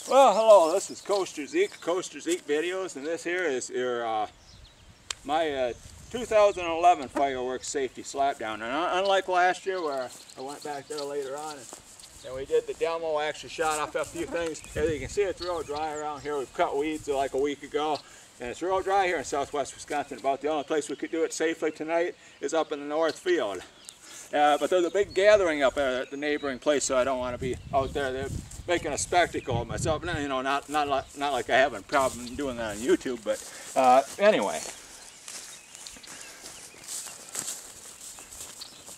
Well, hello, this is Coasterzeke videos, and this here is your my 2011 fireworks safety slapdown. And unlike last year where I went back there later on and we did the demo, actually shot off a few things. As you can see, it's real dry around here. We've cut weeds like a week ago, and it's real dry here in southwest Wisconsin. About the only place we could do it safely tonight is up in the north field. But there's a big gathering up there at the neighboring place, so I don't want to be out there. They're making a spectacle of myself. You know, not like I have a problem doing that on YouTube, but anyway.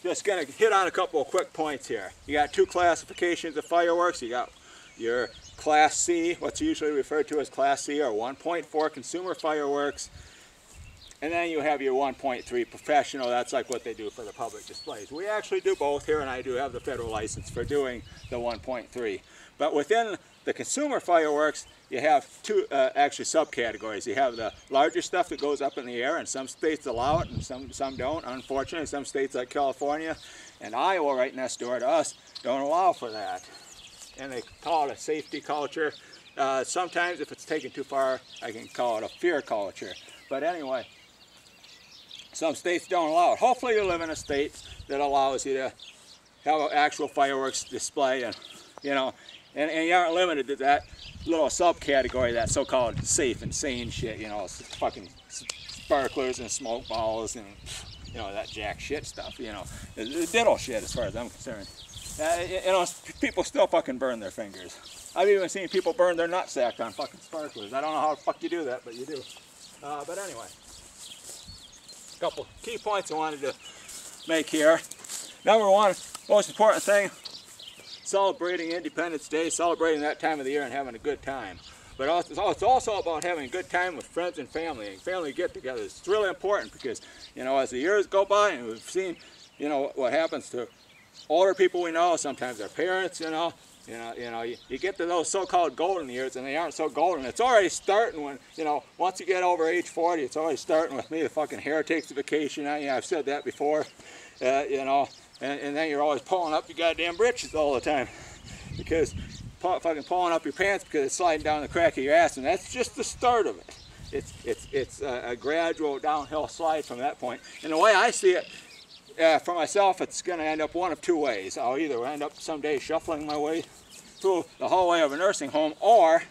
Just going to hit on a couple of quick points here. You got two classifications of fireworks. You got your Class C, what's usually referred to as Class C, or 1.4 consumer fireworks. And then you have your 1.3 professional. That's like what they do for the public displays. We actually do both here, and I do have the federal license for doing the 1.3. But within the consumer fireworks, you have two actually subcategories. You have the larger stuff that goes up in the air, and some states allow it and some don't. Unfortunately, some states like California and Iowa, right next door to us, don't allow for that. And they call it a safety culture. Sometimes if it's taken too far, I can call it a fear culture. But anyway, some states don't allow it. Hopefully you live in a state that allows you to have an actual fireworks display, and you know, and you aren't limited to that little subcategory, that so-called safe and sane shit, you know, fucking sparklers and smoke balls and, you know, that jack shit stuff, you know, the diddle shit as far as I'm concerned. You know, people still fucking burn their fingers. I've even seen people burn their nutsack on fucking sparklers. I don't know how the fuck you do that, but you do. But anyway, a couple key points I wanted to make here. Number one, most important thing, celebrating Independence Day, celebrating that time of the year and having a good time. But it's also about having a good time with friends and family get-togethers. It's really important because, you know, as the years go by and we've seen, you know, what happens to older people we know, sometimes their parents, you get to those so-called golden years and they aren't so golden. It's already starting when, you know, once you get over age 40, it's already starting with me. The fucking hair takes a vacation on you. I've said that before, you know. And then you're always pulling up your goddamn britches all the time, because fucking pulling up your pants because it's sliding down the crack of your ass, and that's just the start of it. It's a gradual downhill slide from that point. And the way I see it, for myself, it's going to end up one of two ways. I'll either end up someday shuffling my way through the hallway of a nursing home, or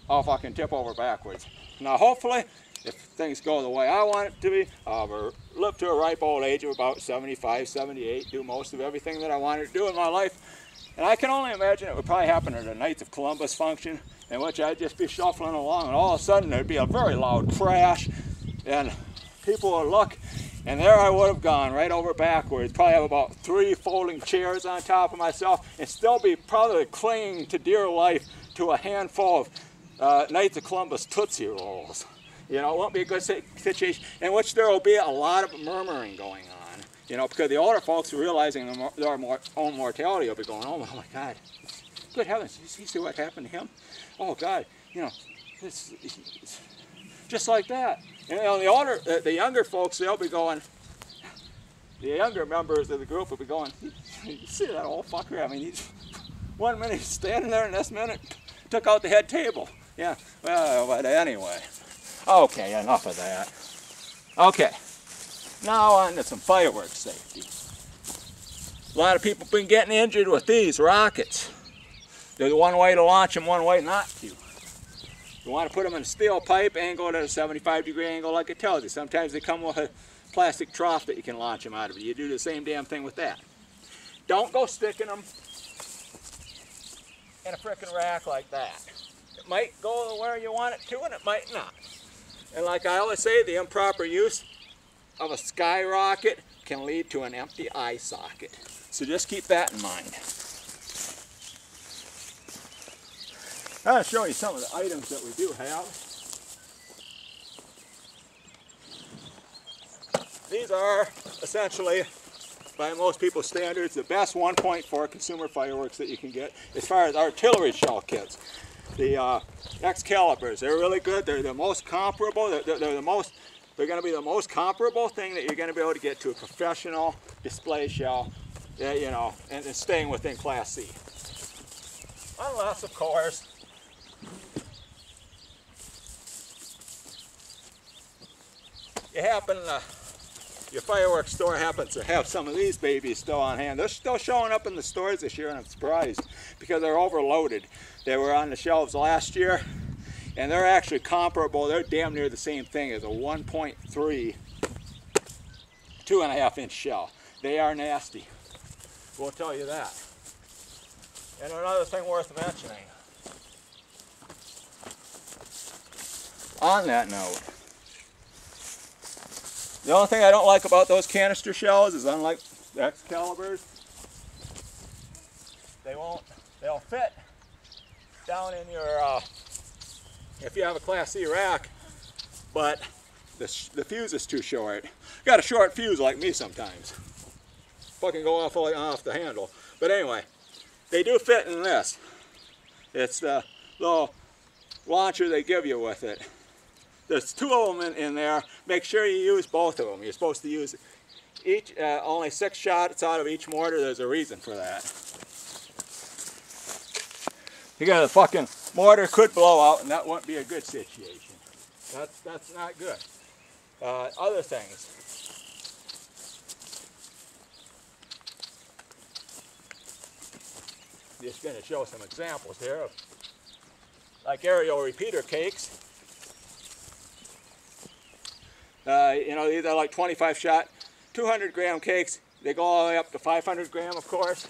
I'll fucking tip over backwards. Now, hopefully, if things go the way I want it to be, I'll live to a ripe old age of about 75, 78, do most of everything that I wanted to do in my life. And I can only imagine it would probably happen at a Knights of Columbus function, in which I'd just be shuffling along, and all of a sudden there'd be a very loud crash, and people would look, and there I would have gone right over backwards, probably have about 3 folding chairs on top of myself, and still be probably clinging to dear life to a handful of Knights of Columbus Tootsie Rolls. You know, it won't be a good situation in which there will be a lot of murmuring going on. You know, because the older folks realizing their own mortality will be going, oh my God, good heavens, you see what happened to him? Oh God, you know, it's just like that. And you know, the younger folks, they'll be going, the younger members of the group will be going, you see that old fucker? I mean, he's 1 minute he's standing there, and next minute took out the head table. Yeah, well, but anyway. Okay, enough of that. Okay, now on to some fireworks safety. A lot of people have been getting injured with these rockets. There's one way to launch them, one way not to. You want to put them in a steel pipe, angle it at a 75-degree angle like it tells you. Sometimes they come with a plastic trough that you can launch them out of. You do the same damn thing with that. Don't go sticking them in a frickin' rack like that. It might go where you want it to, and it might not. And like I always say, the improper use of a skyrocket can lead to an empty eye socket. So just keep that in mind. I'm going to show you some of the items that we do have. These are essentially, by most people's standards, the best 1.4 consumer fireworks that you can get as far as artillery shell kits. The Excaliburs, they're really good. They're the most comparable. They're going to be the most comparable thing that you're going to be able to get to a professional display shell, you know, and staying within Class C. Unless, of course, your fireworks store happens to have some of these babies still on hand. They're still showing up in the stores this year, and I'm surprised because they're overloaded. They were on the shelves last year, and they're actually comparable. They're damn near the same thing as a 1.3 2.5-inch shell. They are nasty. We'll tell you that. And another thing worth mentioning, on that note, the only thing I don't like about those canister shells is, unlike the Excaliburs, they'll fit down in your, if you have a Class C rack, but the fuse is too short. Got a short fuse like me sometimes. Fucking go off the handle. But anyway, they do fit in this. It's the little launcher they give you with it. There's 2 of them in there. Make sure you use both of them. You're supposed to use each, only 6 shots out of each mortar. There's a reason for that. Because the fucking mortar could blow out, and that wouldn't be a good situation. That's not good. Other things. Just going to show some examples here of, like, aerial repeater cakes. You know, these are like 25 shot, 200 gram cakes. They go all the way up to 500 gram, of course.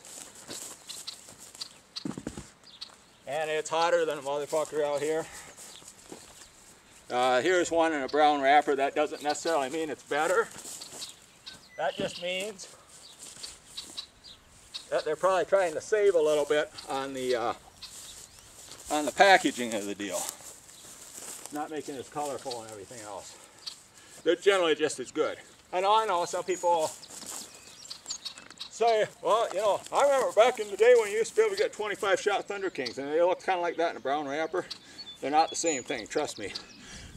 And it's hotter than a motherfucker out here. Here's one in a brown wrapper. That doesn't necessarily mean it's better. That just means that they're probably trying to save a little bit on the packaging of the deal. Not making it as colorful and everything else. They're generally just as good. I know some people say, well, you know, I remember back in the day when you used to be able to get 25 shot Thunder Kings, and they look kind of like that in a brown wrapper. They're not the same thing, trust me.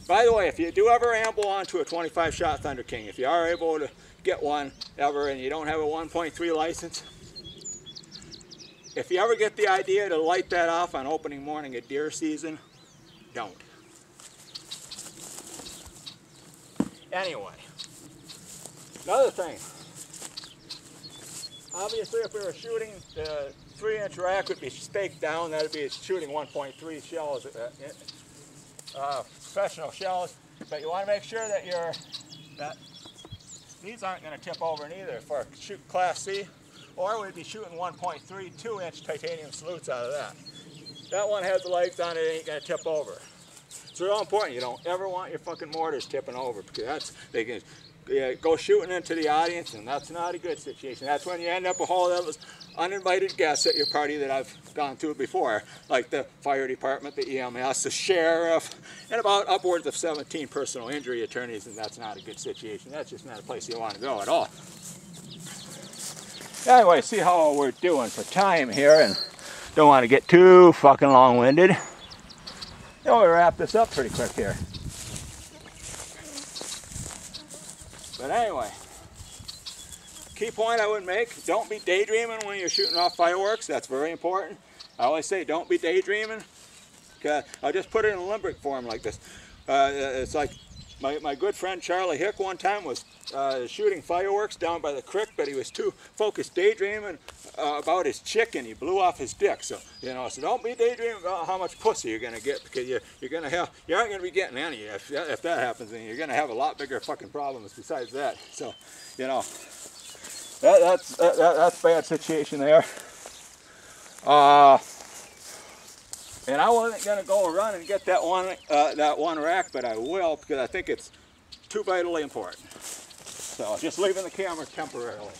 By the way, if you do ever amble onto a 25 shot Thunder King, if you are able to get one ever and you don't have a 1.3 license, if you ever get the idea to light that off on opening morning at deer season, don't. Anyway, another thing. Obviously, if we were shooting, the 3-inch rack would be staked down. That would be shooting 1.3 shells, professional shells. But you want to make sure that these aren't going to tip over neither for shoot Class C, or we'd be shooting 1.3 2-inch titanium salutes out of that. That one has the legs on it, ain't going to tip over. It's real important. You don't ever want your fucking mortars tipping over, because they can go shooting into the audience, and that's not a good situation. That's when you end up with all those uninvited guests at your party that I've gone through before, like the fire department, the EMS, the sheriff, and about upwards of 17 personal injury attorneys, and that's not a good situation. That's just not a place you want to go at all. Anyway, see how we're doing for time here, and don't want to get too fucking long-winded. We'll wrap this up pretty quick here. But anyway, key point I would make, don't be daydreaming when you're shooting off fireworks. That's very important. I always say don't be daydreaming. I'll just put it in a limerick form like this. It's like my good friend Charlie Hick one time was shooting fireworks down by the creek, but he was too focused daydreaming about his chick, and he blew off his dick. So, you know, so don't be daydreaming about how much pussy you're gonna get, because you aren't gonna be getting any. If that happens, then you're gonna have a lot bigger fucking problems besides that. So, you know, that's a bad situation there. And I wasn't gonna go run and get that one rack, but I will, because I think it's too vitally important. So just leaving the camera temporarily.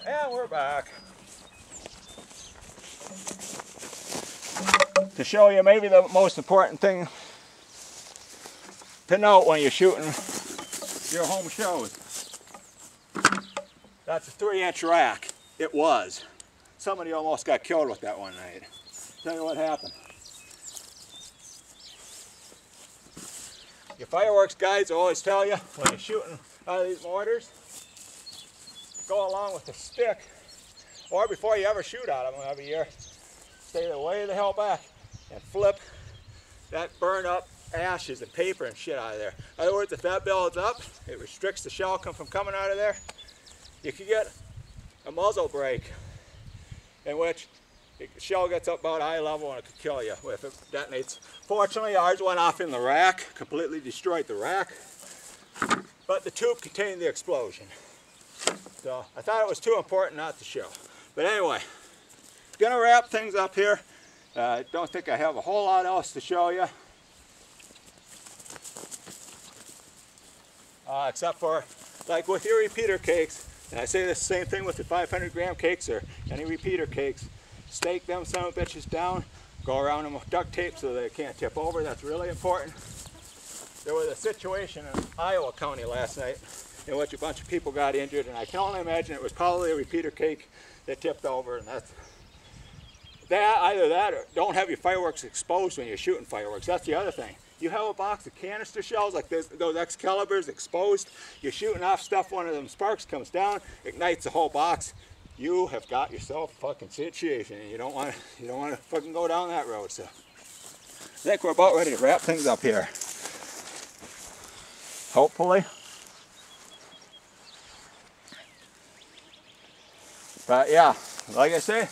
And we're back. To show you maybe the most important thing to note when you're shooting your home shows. That's a 3-inch rack. It was. Somebody almost got killed with that one night. Tell you what happened. Fireworks guides always tell you when you're shooting out of these mortars, go along with the stick, or before you ever shoot out of them every year, stay way the hell back and flip that burn up ashes and paper and shit out of there. In other words, if that builds up, it restricts the shell from coming out of there. You could get a muzzle break in which the shell gets up about eye level and it could kill you if it detonates. Fortunately, ours went off in the rack, completely destroyed the rack, but the tube contained the explosion. So I thought it was too important not to show. But anyway, gonna wrap things up here. I don't think I have a whole lot else to show you. Except for, like with your repeater cakes, and I say the same thing with the 500-gram cakes or any repeater cakes, stake them son of bitches down, go around them with duct tape so they can't tip over. That's really important. There was a situation in Iowa County last night in which a bunch of people got injured, and I can only imagine it was probably a repeater cake that tipped over, and that's either that or don't have your fireworks exposed when you're shooting fireworks. That's the other thing. You have a box of canister shells like those Excaliburs exposed, you're shooting off stuff, one of them sparks comes down, ignites the whole box. You have got yourself a fucking situation, and you don't want to fucking go down that road. So I think we're about ready to wrap things up here. Hopefully. But yeah, like I say,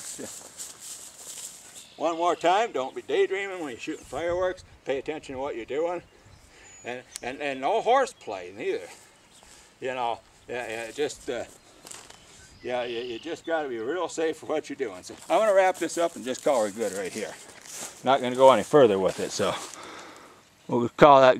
one more time, don't be daydreaming when you're shooting fireworks. Pay attention to what you're doing, and no horseplay neither. You know, you just got to be real safe for what you're doing. So I'm gonna wrap this up and just call her good right here. Not gonna go any further with it, so we'll call that good.